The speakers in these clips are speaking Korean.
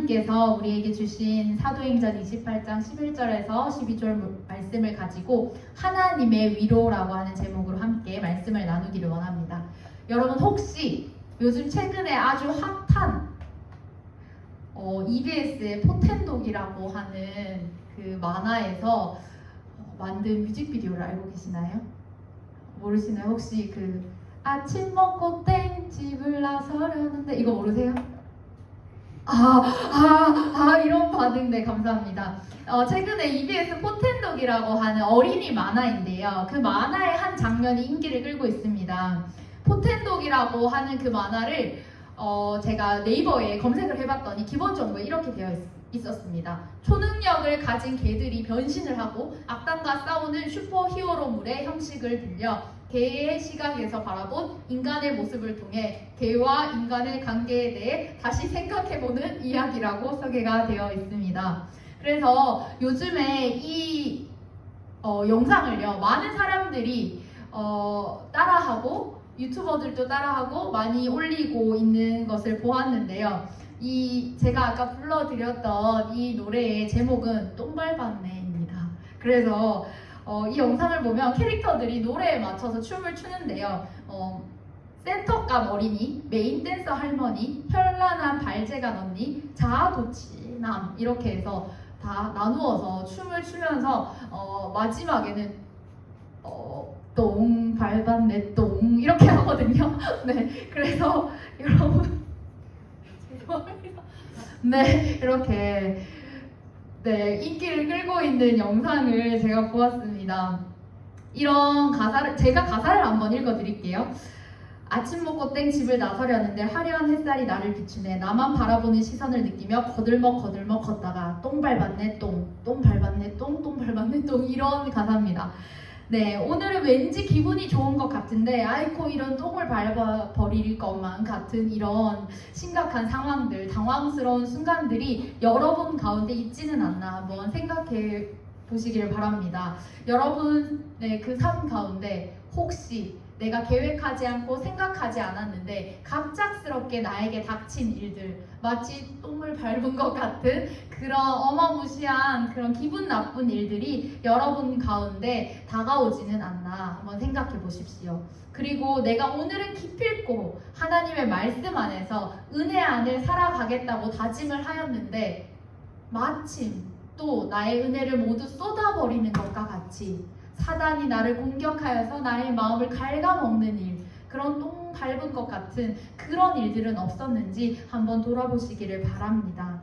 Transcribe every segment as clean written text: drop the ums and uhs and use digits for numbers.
하나님께서 우리에게 주신 사도행전 28장 11절에서 12절 말씀을 가지고 하나님의 위로라고 하는 제목으로 함께 말씀을 나누기를 원합니다. 여러분 혹시 요즘 최근에 아주 핫한 EBS의 포텐독이라고 하는 그 만화에서 만든 뮤직비디오를 알고 계시나요? 모르시나요? 혹시 그 아침 먹고 땡집을 나서려는데 이거 모르세요? 이런 반응, 네, 감사합니다. 최근에 EBS 포텐독이라고 하는 어린이 만화인데요. 그 만화의 한 장면이 인기를 끌고 있습니다. 포텐독이라고 하는 그 만화를 제가 네이버에 검색을 해봤더니 기본 정보에 이렇게 되어 있었습니다. 초능력을 가진 개들이 변신을 하고 악당과 싸우는 슈퍼히어로물의 형식을 빌려 개의 시각에서 바라본 인간의 모습을 통해 개와 인간의 관계에 대해 다시 생각해보는 이야기라고 소개가 되어 있습니다. 그래서 요즘에 이 영상을요, 많은 사람들이 따라하고 유튜버들도 따라하고 많이 올리고 있는 것을 보았는데요. 제가 아까 불러드렸던 이 노래의 제목은 똥발반네입니다. 그래서 이 영상을 보면 캐릭터들이 노래에 맞춰서 춤을 추는데요. 센터감 어린이, 메인 댄서 할머니, 현란한 발재간 언니, 자아도취남 이렇게 해서 다 나누어서 춤을 추면서 마지막에는 똥 밟았네 똥 이렇게 하거든요. 네, 그래서 여러분 죄송합니다. 네, 이렇게 인기를 끌고 있는 영상을 제가 보았습니다. 이런 제가 가사를 한번 읽어드릴게요. 아침 먹고 땡집을 나서려는데 화려한 햇살이 나를 비추네. 나만 바라보는 시선을 느끼며 거들먹 걷다가 똥 밟았네 똥 밟았네 똥 밟았네 똥 이런 가사입니다. 네, 오늘은 왠지 기분이 좋은 것 같은데 아이고 이런 똥을 밟아버릴 것만 같은 이런 심각한 상황들, 당황스러운 순간들이 여러분 가운데 있지는 않나 한번 생각해 보시기를 바랍니다. 여러분의 그 삶 가운데 혹시 내가 계획하지 않고 생각하지 않았는데 갑작스럽게 나에게 닥친 일들, 마치 똥을 밟은 것 같은 그런 어마무시한 그런 기분 나쁜 일들이 여러분 가운데 다가오지는 않나 한번 생각해 보십시오. 그리고 내가 오늘은 기필코 하나님의 말씀 안에서 은혜 안에 살아가겠다고 다짐을 하였는데 마침 또 나의 은혜를 모두 쏟아버리는 것과 같이 사단이 나를 공격하여서 나의 마음을 갉아먹는 일, 그런 똥 밟은 것 같은 그런 일들은 없었는지 한번 돌아보시기를 바랍니다.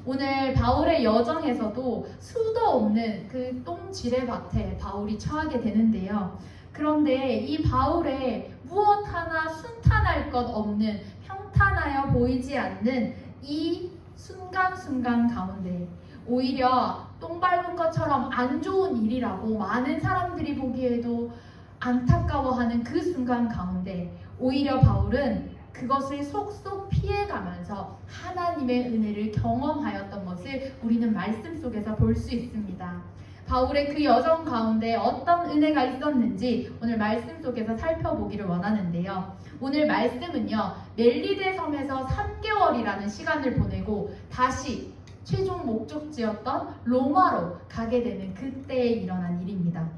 오늘 바울의 여정에서도 수도 없는 그 똥지뢰밭에 바울이 처하게 되는데요. 그런데 이 바울의 무엇 하나 순탄할 것 없는 평탄하여 보이지 않는 이 순간순간 가운데 오히려 똥 밟은 것처럼 안 좋은 일이라고 많은 사람들이 보기에도 안타까워하는 그 순간 가운데 오히려 바울은 그것을 속속 피해가면서 하나님의 은혜를 경험하였던 것을 우리는 말씀 속에서 볼 수 있습니다. 바울의 그 여정 가운데 어떤 은혜가 있었는지 오늘 말씀 속에서 살펴보기를 원하는데요. 오늘 말씀은요, 멜리데 섬에서 3개월이라는 시간을 보내고 다시 최종 목적지였던 로마로 가게 되는 그때에 일어난 일입니다.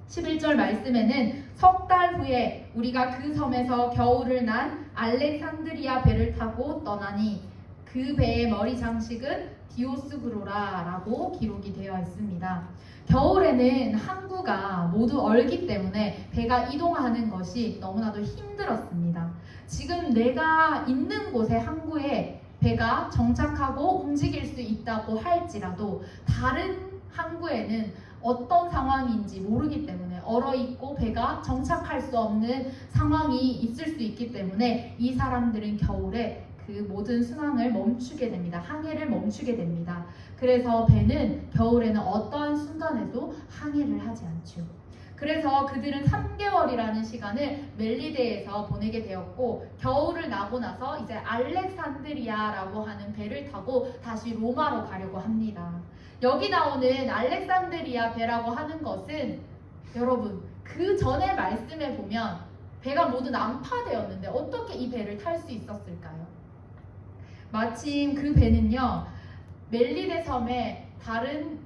11절 말씀에는 석 달 후에 우리가 그 섬에서 겨울을 난 알렉산드리아 배를 타고 떠나니 그 배의 머리 장식은 디오스그로라라고 기록이 되어 있습니다. 겨울에는 항구가 모두 얼기 때문에 배가 이동하는 것이 너무나도 힘들었습니다. 지금 내가 있는 곳의 항구에 배가 정착하고 움직일 수 있다고 할지라도 다른 항구에는 어떤 상황인지 모르기 때문에 얼어있고 배가 정착할 수 없는 상황이 있을 수 있기 때문에 이 사람들은 겨울에 그 모든 순항을 멈추게 됩니다. 항해를 멈추게 됩니다. 그래서 배는 겨울에는 어떠한 순간에도 항해를 하지 않죠. 그래서 그들은 3개월이라는 시간을 멜리데에서 보내게 되었고 겨울을 나고 나서 이제 알렉산드리아라고 하는 배를 타고 다시 로마로 가려고 합니다. 여기 나오는 알렉산드리아 배라고 하는 것은 여러분 그 전에 말씀에 보면 배가 모두 난파되었는데 어떻게 이 배를 탈 수 있었을까요? 마침 그 배는요 멜리데 섬에 다른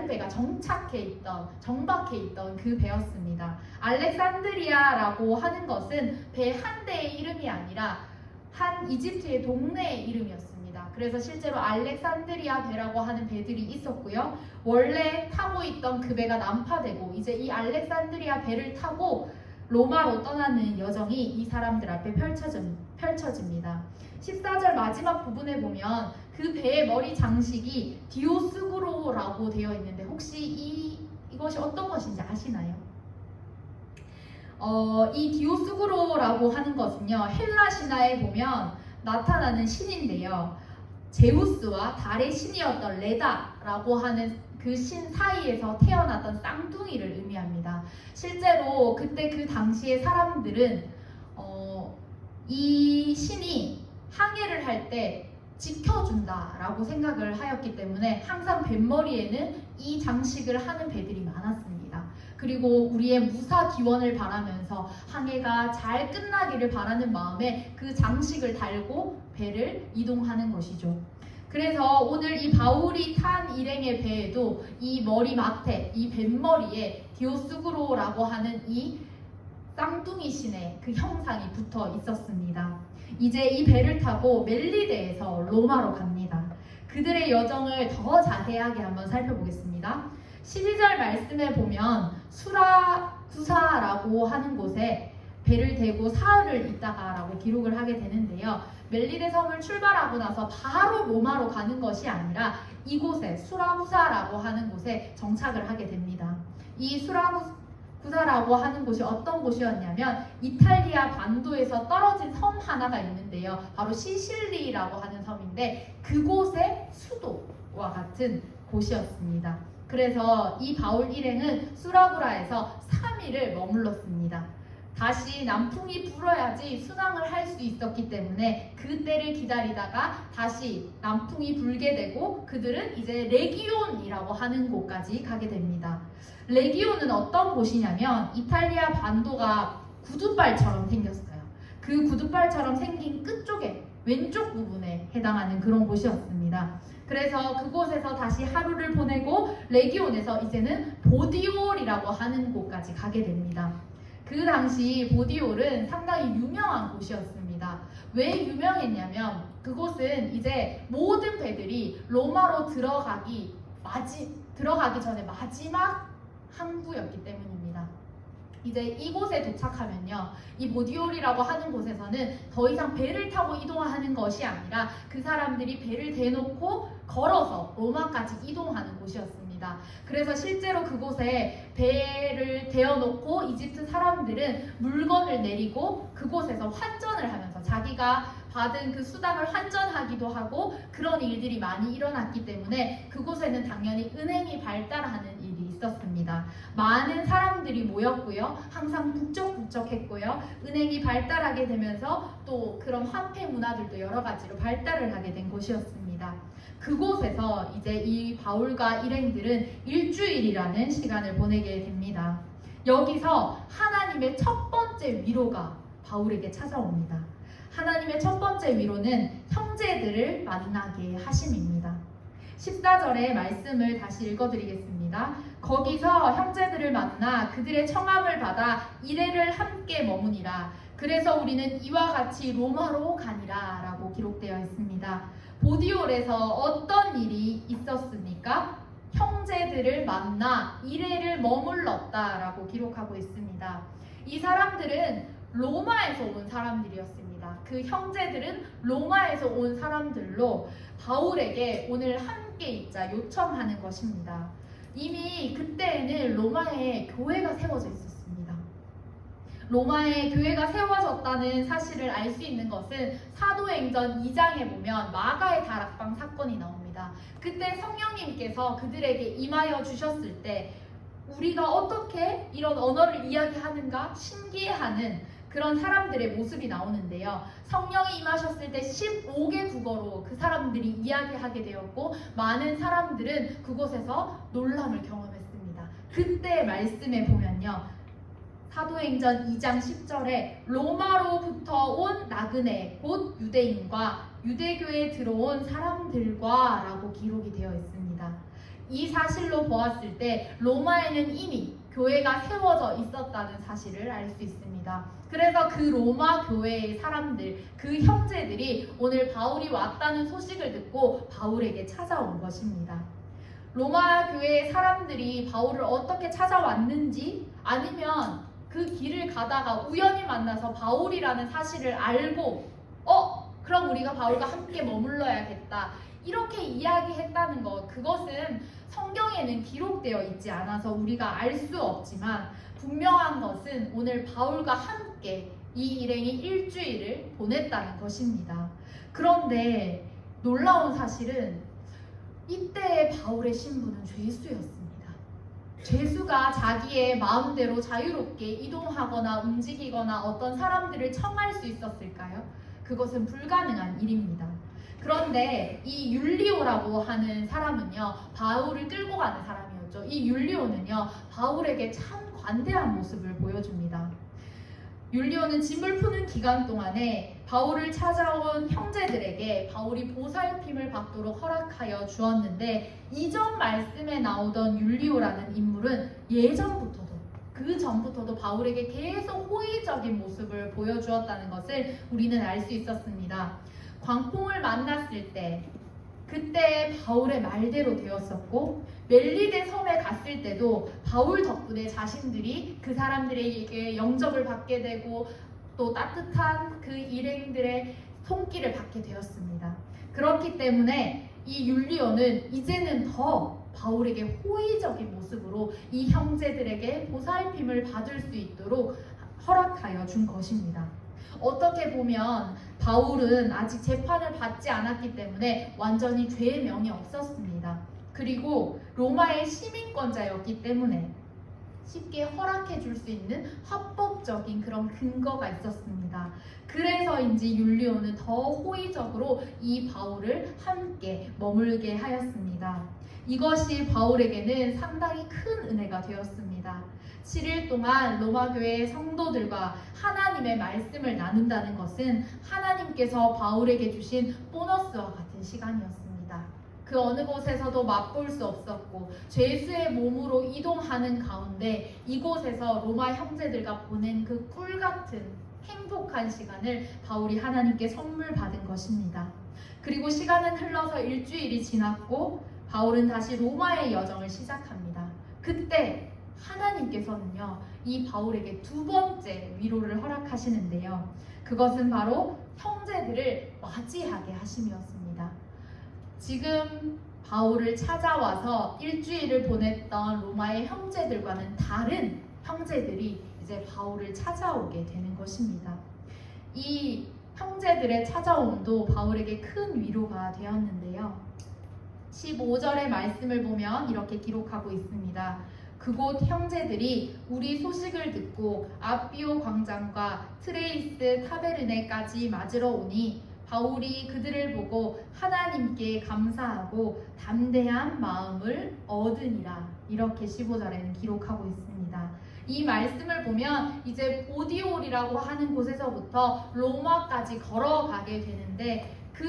배가 정박해 있던 그 배였습니다. 알렉산드리아라고 하는 것은 배 한 대의 이름이 아니라 한 이집트의 동네의 이름이었습니다. 그래서 실제로 알렉산드리아 배라고 하는 배들이 있었고요. 원래 타고 있던 그 배가 난파되고 이제 이 알렉산드리아 배를 타고 로마로 떠나는 여정이 이 사람들 앞에 펼쳐집니다. 14절 마지막 부분에 보면 그 배의 머리 장식이 디오스구로라고 되어 있는데 혹시 이것이 어떤 것인지 아시나요? 이 디오스구로라고 하는 것은요, 헬라 신화에 보면 나타나는 신인데요. 제우스와 달의 신이었던 레다라고 하는 그 신 사이에서 태어났던 쌍둥이를 의미합니다. 실제로 그때 그 당시의 사람들은 이 신이 항해를 할 때 지켜준다라고 생각을 하였기 때문에 항상 뱃머리에는 이 장식을 하는 배들이 많았습니다. 그리고 우리의 무사 기원을 바라면서 항해가 잘 끝나기를 바라는 마음에 그 장식을 달고 배를 이동하는 것이죠. 그래서 오늘 이 바울이 탄 일행의 배에도 이 머리 막대, 이 뱃머리에 디오스구로라고 하는 이 쌍둥이 신의 그 형상이 붙어 있었습니다. 이제 이 배를 타고 멜리데에서 로마로 갑니다. 그들의 여정을 더 자세하게 한번 살펴보겠습니다. 12절 말씀에 보면 수라쿠사라고 하는 곳에 배를 대고 사흘을 있다가 라고 기록을 하게 되는데요. 멜리데 섬을 출발하고 나서 바로 로마로 가는 것이 아니라 이곳에 수라쿠사라고 하는 곳에 정착을 하게 됩니다. 이 수라쿠사라고 하는 곳이 어떤 곳이었냐면 이탈리아 반도에서 떨어진 섬 하나가 있는데요. 바로 시실리라고 하는 섬인데 그곳의 수도와 같은 곳이었습니다. 그래서 이 바울 일행은 수라쿠사에서 3일을 머물렀습니다. 다시 남풍이 불어야지 순항을 할 수 있었기 때문에 그때를 기다리다가 다시 남풍이 불게 되고 그들은 이제 레기온이라고 하는 곳까지 가게 됩니다. 레기온은 어떤 곳이냐면 이탈리아 반도가 구두발처럼 생겼어요. 그 구두발처럼 생긴 끝쪽에 왼쪽 부분에 해당하는 그런 곳이었습니다. 그래서 그곳에서 다시 하루를 보내고 레기온에서 이제는 보디올이라고 하는 곳까지 가게 됩니다. 그 당시 보디올은 상당히 유명한 곳이었습니다. 왜 유명했냐면 그곳은 이제 모든 배들이 로마로 들어가기 전에 마지막 항구였기 때문입니다. 이제 이곳에 도착하면요, 이 보디올이라고 하는 곳에서는 더 이상 배를 타고 이동하는 것이 아니라 그 사람들이 배를 대놓고 걸어서 로마까지 이동하는 곳이었습니다. 그래서 실제로 그곳에 배를 대어놓고 이집트 사람들은 물건을 내리고 그곳에서 환전을 하면서 자기가 받은 그 수당을 환전하기도 하고 그런 일들이 많이 일어났기 때문에 그곳에는 당연히 은행이 발달하는 일이 있었습니다. 많은 사람들이 모였고요. 항상 북적북적했고요. 은행이 발달하게 되면서 또 그런 화폐 문화들도 여러 가지로 발달을 하게 된 곳이었습니다. 그곳에서 이제 이 바울과 일행들은 일주일이라는 시간을 보내게 됩니다. 여기서 하나님의 첫 번째 위로가 바울에게 찾아옵니다. 하나님의 첫 번째 위로는 형제들을 만나게 하심입니다. 14절의 말씀을 다시 읽어드리겠습니다. 거기서 형제들을 만나 그들의 청함을 받아 이레를 함께 머무니라. 그래서 우리는 이와 같이 로마로 가니라 라고 기록되어 있습니다. 보디올에서 어떤 일이 있었습니까? 형제들을 만나 이레를 머물렀다 라고 기록하고 있습니다. 이 사람들은 로마에서 온 사람들이었습니다. 그 형제들은 로마에서 온 사람들로 바울에게 오늘 함께 있자 요청하는 것입니다. 이미 그때에는 로마에 교회가 세워져 있었습니다. 로마에 교회가 세워졌다는 사실을 알 수 있는 것은 사도행전 2장에 보면 마가의 다락방 사건이 나옵니다. 그때 성령님께서 그들에게 임하여 주셨을 때 우리가 어떻게 이런 언어를 이야기하는가 신기해하는 그런 사람들의 모습이 나오는데요. 성령이 임하셨을 때 15개 국어로 그 사람들이 이야기하게 되었고 많은 사람들은 그곳에서 놀람을 경험했습니다. 그때 말씀에 보면요. 사도행전 2장 10절에 로마로부터 온 나그네 곧 유대인과 유대교에 들어온 사람들과 라고 기록이 되어 있습니다. 이 사실로 보았을 때 로마에는 이미 교회가 세워져 있었다는 사실을 알 수 있습니다. 그래서 그 로마 교회의 사람들, 그 형제들이 오늘 바울이 왔다는 소식을 듣고 바울에게 찾아온 것입니다. 로마 교회의 사람들이 바울을 어떻게 찾아왔는지, 아니면 그 길을 가다가 우연히 만나서 바울이라는 사실을 알고 그럼 우리가 바울과 함께 머물러야겠다 이렇게 이야기했다는 것, 그것은 성경에는 기록되어 있지 않아서 우리가 알 수 없지만 분명한 것은 오늘 바울과 함께 이 일행이 일주일을 보냈다는 것입니다. 그런데 놀라운 사실은 이때의 바울의 신분은 죄수였습니다. 죄수가 자기의 마음대로 자유롭게 이동하거나 움직이거나 어떤 사람들을 청할 수 있었을까요? 그것은 불가능한 일입니다. 그런데 이 율리오라고 하는 사람은요, 바울을 끌고 가는 사람이었죠. 이 율리오는요, 바울에게 참 관대한 모습을 보여줍니다. 율리오는 짐을 푸는 기간 동안에 바울을 찾아온 형제들에게 바울이 보살핌을 받도록 허락하여 주었는데, 이전 말씀에 나오던 율리오라는 인물은 예전부터도 그 전부터도 바울에게 계속 호의적인 모습을 보여주었다는 것을 우리는 알 수 있었습니다. 광풍을 만났을 때 그때 바울의 말대로 되었었고, 멜리데 섬에 갔을 때도 바울 덕분에 자신들이 그 사람들에게 영접을 받게 되고 또 따뜻한 그 일행들의 손길을 받게 되었습니다. 그렇기 때문에 이 율리오는 이제는 더 바울에게 호의적인 모습으로 이 형제들에게 보살핌을 받을 수 있도록 허락하여 준 것입니다. 어떻게 보면 바울은 아직 재판을 받지 않았기 때문에 완전히 죄의 명이 없었습니다. 그리고 로마의 시민권자였기 때문에 쉽게 허락해 줄 수 있는 합법적인 그런 근거가 있었습니다. 그래서인지 율리오는 더 호의적으로 이 바울을 함께 머물게 하였습니다. 이것이 바울에게는 상당히 큰 은혜가 되었습니다. 7일 동안 로마 교회의 성도들과 하나님의 말씀을 나눈다는 것은 하나님께서 바울에게 주신 보너스와 같은 시간이었습니다. 그 어느 곳에서도 맛볼 수 없었고 죄수의 몸으로 이동하는 가운데 이곳에서 로마 형제들과 보낸 그 꿀같은 행복한 시간을 바울이 하나님께 선물 받은 것입니다. 그리고 시간은 흘러서 일주일이 지났고 바울은 다시 로마의 여정을 시작합니다. 그때 하나님께서는요, 이 바울에게 두 번째 위로를 허락하시는데요. 그것은 바로 형제들을 맞이하게 하심이었습니다. 지금 바울을 찾아와서 일주일을 보냈던 로마의 형제들과는 다른 형제들이 이제 바울을 찾아오게 되는 것입니다. 이 형제들의 찾아옴도 바울에게 큰 위로가 되었는데요. 15절의 말씀을 보면 이렇게 기록하고 있습니다. 그곳 형제들이 우리 소식을 듣고 아비오 광장과 트레이스 타베르네까지 맞으러 오니 바울이 그들을 보고 하나님께 감사하고 담대한 마음을 얻으니라. 이렇게 15절에는 기록하고 있습니다. 이 말씀을 보면 이제 보디올이라고 하는 곳에서부터 로마까지 걸어가게 되는데, 그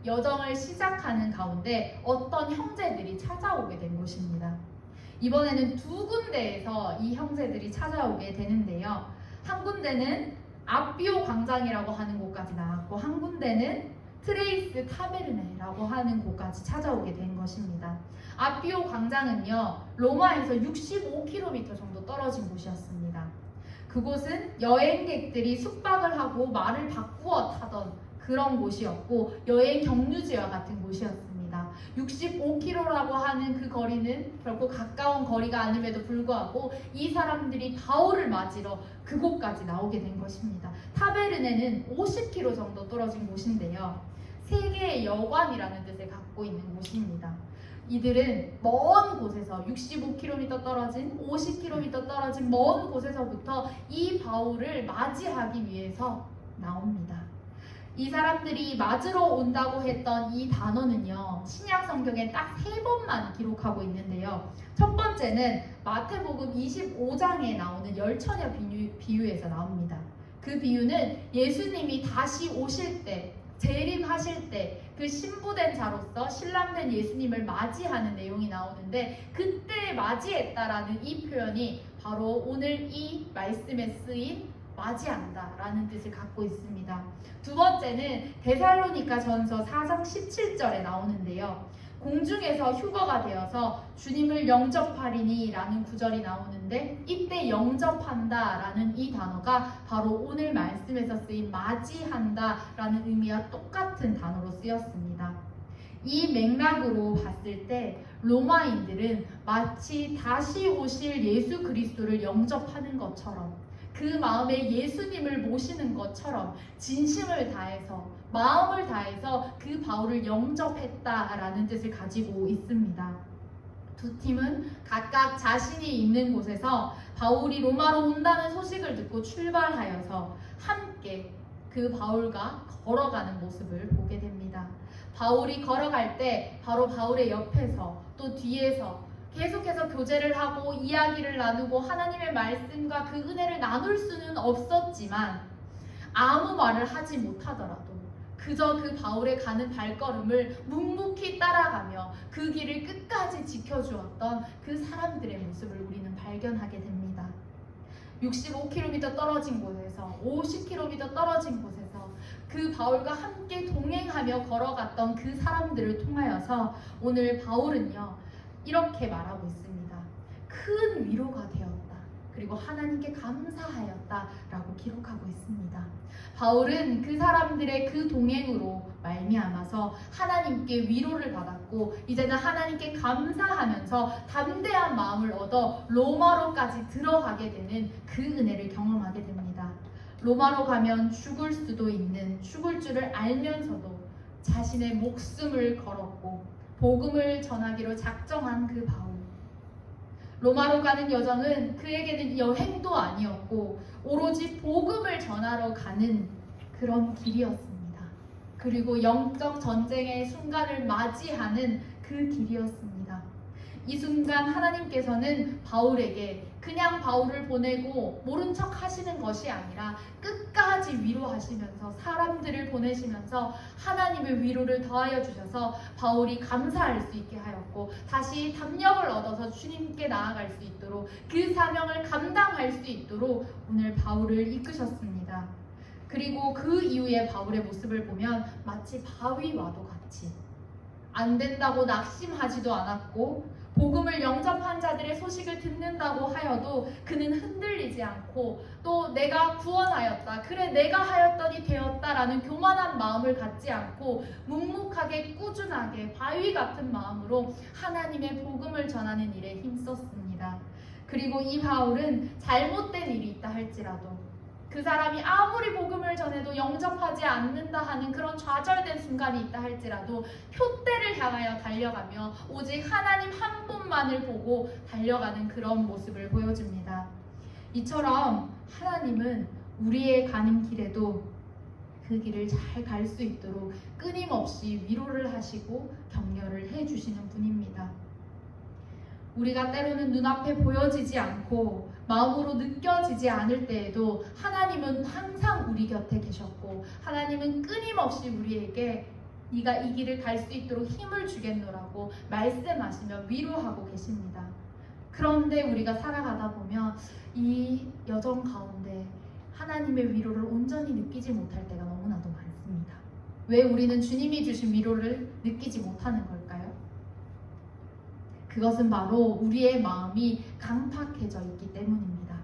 여정을 시작하는 가운데 어떤 형제들이 찾아오게 된 것입니다. 이번에는 두 군데에서 이 형제들이 찾아오게 되는데요. 한 군데는 아비오 광장이라고 하는 곳까지 나왔고, 한 군데는 트레이스 타베르네라고 하는 곳까지 찾아오게 된 것입니다. 아비오 광장은요, 로마에서 65km 정도 떨어진 곳이었습니다. 그곳은 여행객들이 숙박을 하고 말을 바꾸어 타던 그런 곳이었고, 여행 경유지와 같은 곳이었습니다. 65km라고 하는 그 거리는 결코 가까운 거리가 아님에도 불구하고 이 사람들이 바울을 맞으러 그곳까지 나오게 된 것입니다. 타베르네는 50km 정도 떨어진 곳인데요. 세계의 여관이라는 뜻을 갖고 있는 곳입니다. 이들은 먼 곳에서 65km 떨어진 50km 떨어진 먼 곳에서부터 이 바울을 맞이하기 위해서 나옵니다. 이 사람들이 맞으러 온다고 했던 이 단어는요, 신약 성경에 딱 3번만 기록하고 있는데요. 첫 번째는 마태복음 25장에 나오는 열처녀 비유에서 나옵니다. 그 비유는 예수님이 다시 오실 때, 재림하실 때 그 신부된 자로서 신랑된 예수님을 맞이하는 내용이 나오는데, 그때 맞이했다라는 이 표현이 바로 오늘 이 말씀에 쓰인 맞이한다 라는 뜻을 갖고 있습니다. 두 번째는 데살로니가 전서 4장 17절에 나오는데요. 공중에서 휴거가 되어서 주님을 영접하리니 라는 구절이 나오는데, 이때 영접한다 라는 이 단어가 바로 오늘 말씀에서 쓰인 맞이한다 라는 의미와 똑같은 단어로 쓰였습니다. 이 맥락으로 봤을 때 로마인들은 마치 다시 오실 예수 그리스도를 영접하는 것처럼, 그 마음에 예수님을 모시는 것처럼 진심을 다해서, 마음을 다해서 그 바울을 영접했다라는 뜻을 가지고 있습니다. 두 팀은 각각 자신이 있는 곳에서 바울이 로마로 온다는 소식을 듣고 출발하여서 함께 그 바울과 걸어가는 모습을 보게 됩니다. 바울이 걸어갈 때 바로 바울의 옆에서 또 뒤에서 계속해서 교제를 하고 이야기를 나누고 하나님의 말씀과 그 은혜를 나눌 수는 없었지만, 아무 말을 하지 못하더라도 그저 그 바울의 가는 발걸음을 묵묵히 따라가며 그 길을 끝까지 지켜주었던 그 사람들의 모습을 우리는 발견하게 됩니다. 65km 떨어진 곳에서, 50km 떨어진 곳에서 그 바울과 함께 동행하며 걸어갔던 그 사람들을 통하여서 오늘 바울은요, 이렇게 말하고 있습니다. 큰 위로가 되었다. 그리고 하나님께 감사하였다 라고 기록하고 있습니다. 바울은 그 사람들의 그 동행으로 말미암아서 하나님께 위로를 받았고, 이제는 하나님께 감사하면서 담대한 마음을 얻어 로마로까지 들어가게 되는 그 은혜를 경험하게 됩니다. 로마로 가면 죽을 수도 있는, 죽을 줄을 알면서도 자신의 목숨을 걸었고 복음을 전하기로 작정한 그 바울. 로마로 가는 여정은 그에게는 여행도 아니었고 오로지 복음을 전하러 가는 그런 길이었습니다. 그리고 영적 전쟁의 순간을 맞이하는 그 길이었습니다. 이 순간 하나님께서는 바울에게 그냥 바울을 보내고 모른 척 하시는 것이 아니라 끝까지 위로하시면서 사람들을 보내시면서 하나님의 위로를 더하여 주셔서 바울이 감사할 수 있게 하였고, 다시 담력을 얻어서 주님께 나아갈 수 있도록, 그 사명을 감당할 수 있도록 오늘 바울을 이끄셨습니다. 그리고 그 이후에 바울의 모습을 보면 마치 바위와도 같이 안 된다고 낙심하지도 않았고, 복음을 영접한 자들의 소식을 듣는다고 하여도 그는 흔들리지 않고, 또 내가 구원하였다, 그래 내가 하였더니 되었다라는 교만한 마음을 갖지 않고 묵묵하게 꾸준하게 바위 같은 마음으로 하나님의 복음을 전하는 일에 힘썼습니다. 그리고 이 바울은 잘못된 일이 있다 할지라도, 그 사람이 아무리 복음을 전해도 영접하지 않는다 하는 그런 좌절된 순간이 있다 할지라도 표대를 향하여 달려가며 오직 하나님 한 분만을 보고 달려가는 그런 모습을 보여줍니다. 이처럼 하나님은 우리의 가는 길에도 그 길을 잘 갈 수 있도록 끊임없이 위로를 하시고 격려를 해주시는 분입니다. 우리가 때로는 눈앞에 보여지지 않고 마음으로 느껴지지 않을 때에도 하나님은 항상 우리 곁에 계셨고, 하나님은 끊임없이 우리에게 네가 이 길을 갈 수 있도록 힘을 주겠노라고 말씀하시며 위로하고 계십니다. 그런데 우리가 살아가다 보면 이 여정 가운데 하나님의 위로를 온전히 느끼지 못할 때가 너무나도 많습니다. 왜 우리는 주님이 주신 위로를 느끼지 못하는 걸까요? 그것은 바로 우리의 마음이 강팍해져 있기 때문입니다.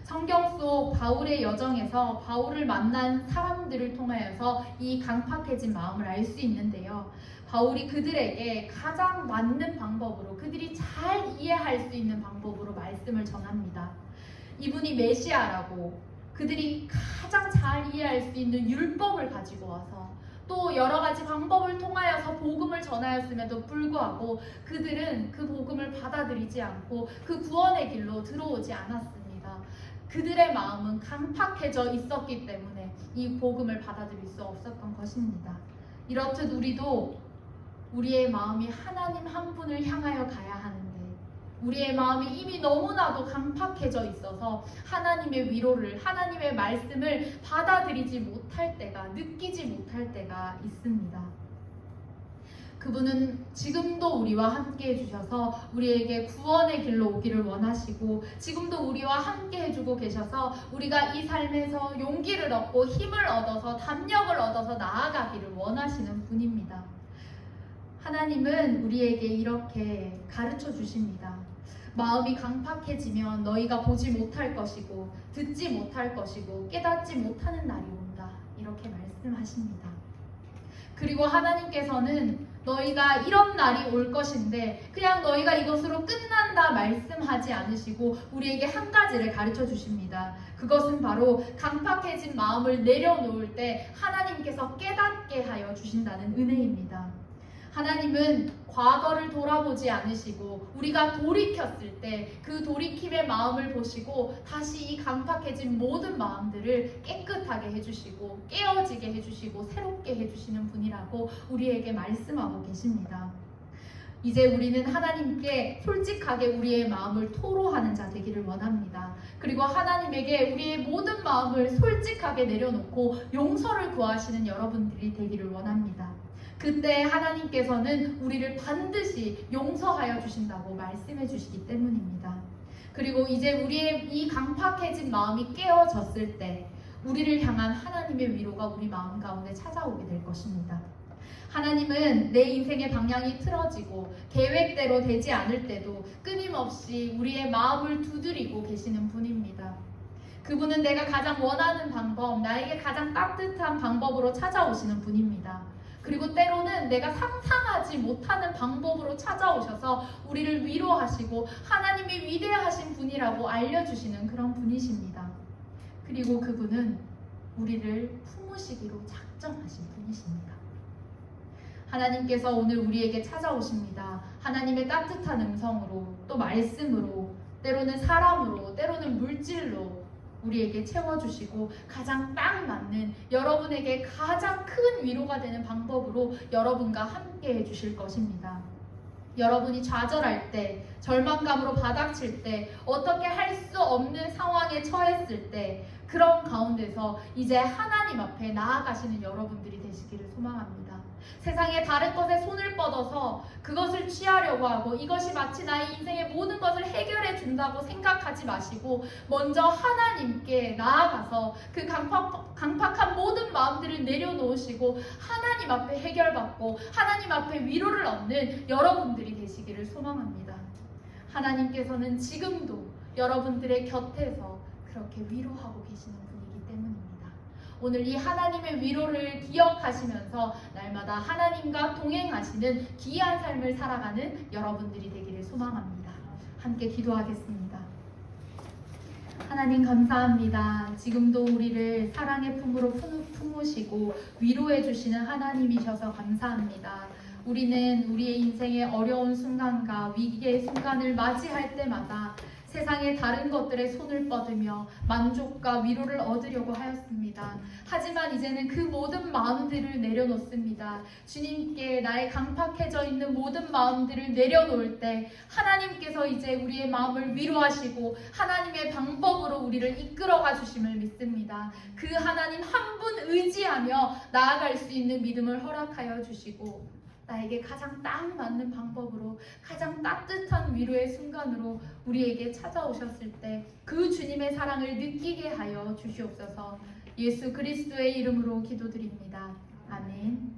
성경 속 바울의 여정에서 바울을 만난 사람들을 통하여서 이 강팍해진 마음을 알 수 있는데요. 바울이 그들에게 가장 맞는 방법으로, 그들이 잘 이해할 수 있는 방법으로 말씀을 전합니다. 이분이 메시아라고, 그들이 가장 잘 이해할 수 있는 율법을 가지고 와서 또 여러 가지 방법을 통하여서 복음을 전하였음에도 불구하고 그들은 그 복음을 받아들이지 않고 그 구원의 길로 들어오지 않았습니다. 그들의 마음은 강팍해져 있었기 때문에 이 복음을 받아들일 수 없었던 것입니다. 이렇듯 우리도 우리의 마음이 하나님 한 분을 향하여 가야 하는데 우리의 마음이 이미 너무나도 강팍해져 있어서 하나님의 위로를, 하나님의 말씀을 받아들이지 못할 때가, 느끼지 못할 때가 있습니다. 그분은 지금도 우리와 함께 해주셔서 우리에게 구원의 길로 오기를 원하시고 지금도 우리와 함께 해주고 계셔서 우리가 이 삶에서 용기를 얻고 힘을 얻어서 담력을 얻어서 나아가기를 원하시는 분입니다. 하나님은 우리에게 이렇게 가르쳐 주십니다. 마음이 강팍해지면 너희가 보지 못할 것이고 듣지 못할 것이고 깨닫지 못하는 날이 온다. 이렇게 말씀하십니다. 그리고 하나님께서는 너희가 이런 날이 올 것인데 그냥 너희가 이것으로 끝난다 말씀하지 않으시고 우리에게 한 가지를 가르쳐 주십니다. 그것은 바로 강팍해진 마음을 내려놓을 때 하나님께서 깨닫게 하여 주신다는 은혜입니다. 하나님은 과거를 돌아보지 않으시고 우리가 돌이켰을 때 그 돌이킴의 마음을 보시고 다시 이 강팍해진 모든 마음들을 깨끗하게 해주시고 깨어지게 해주시고 새롭게 해주시는 분이라고 우리에게 말씀하고 계십니다. 이제 우리는 하나님께 솔직하게 우리의 마음을 토로하는 자 되기를 원합니다. 그리고 하나님에게 우리의 모든 마음을 솔직하게 내려놓고 용서를 구하시는 여러분들이 되기를 원합니다. 그때 하나님께서는 우리를 반드시 용서하여 주신다고 말씀해 주시기 때문입니다. 그리고 이제 우리의 이 강팍해진 마음이 깨어졌을 때 우리를 향한 하나님의 위로가 우리 마음 가운데 찾아오게 될 것입니다. 하나님은 내 인생의 방향이 틀어지고 계획대로 되지 않을 때도 끊임없이 우리의 마음을 두드리고 계시는 분입니다. 그분은 내가 가장 원하는 방법, 나에게 가장 따뜻한 방법으로 찾아오시는 분입니다. 그리고 때로는 내가 상상하지 못하는 방법으로 찾아오셔서 우리를 위로하시고 하나님이 위대하신 분이라고 알려주시는 그런 분이십니다. 그리고 그분은 우리를 품으시기로 작정하신 분이십니다. 하나님께서 오늘 우리에게 찾아오십니다. 하나님의 따뜻한 음성으로, 또 말씀으로, 때로는 사람으로, 때로는 물질로 우리에게 채워주시고 가장 딱 맞는 여러분에게 가장 큰 위로가 되는 방법으로 여러분과 함께 해주실 것입니다. 여러분이 좌절할 때, 절망감으로 바닥칠 때, 어떻게 할 수 없는 상황에 처했을 때 그런 가운데서 이제 하나님 앞에 나아가시는 여러분들이 되시기를 소망합니다. 세상의 다른 것에 손을 뻗어서 그것을 취하려고 하고 이것이 마치 나의 인생의 모든 것을 해결해 준다고 생각하지 마시고 먼저 하나님께 나아가서 그 강팍한 모든 마음들을 내려놓으시고 하나님 앞에 해결받고 하나님 앞에 위로를 얻는 여러분들이 되시기를 소망합니다. 하나님께서는 지금도 여러분들의 곁에서 그렇게 위로하고 계시는 분이기 때문입니다. 오늘 이 하나님의 위로를 기억하시면서 날마다 하나님과 동행하시는 귀한 삶을 살아가는 여러분들이 되기를 소망합니다. 함께 기도하겠습니다. 하나님 감사합니다. 지금도 우리를 사랑의 품으로 품으시고 위로해 주시는 하나님이셔서 감사합니다. 우리는 우리의 인생의 어려운 순간과 위기의 순간을 맞이할 때마다 세상의 다른 것들에 손을 뻗으며 만족과 위로를 얻으려고 하였습니다. 하지만 이제는 그 모든 마음들을 내려놓습니다. 주님께 나의 강팍해져 있는 모든 마음들을 내려놓을 때 하나님께서 이제 우리의 마음을 위로하시고 하나님의 방법으로 우리를 이끌어가 주심을 믿습니다. 그 하나님 한 분 의지하며 나아갈 수 있는 믿음을 허락하여 주시고 나에게 가장 딱 맞는 방법으로 가장 따뜻한 위로의 순간으로 우리에게 찾아오셨을 때 그 주님의 사랑을 느끼게 하여 주시옵소서. 예수 그리스도의 이름으로 기도드립니다. 아멘.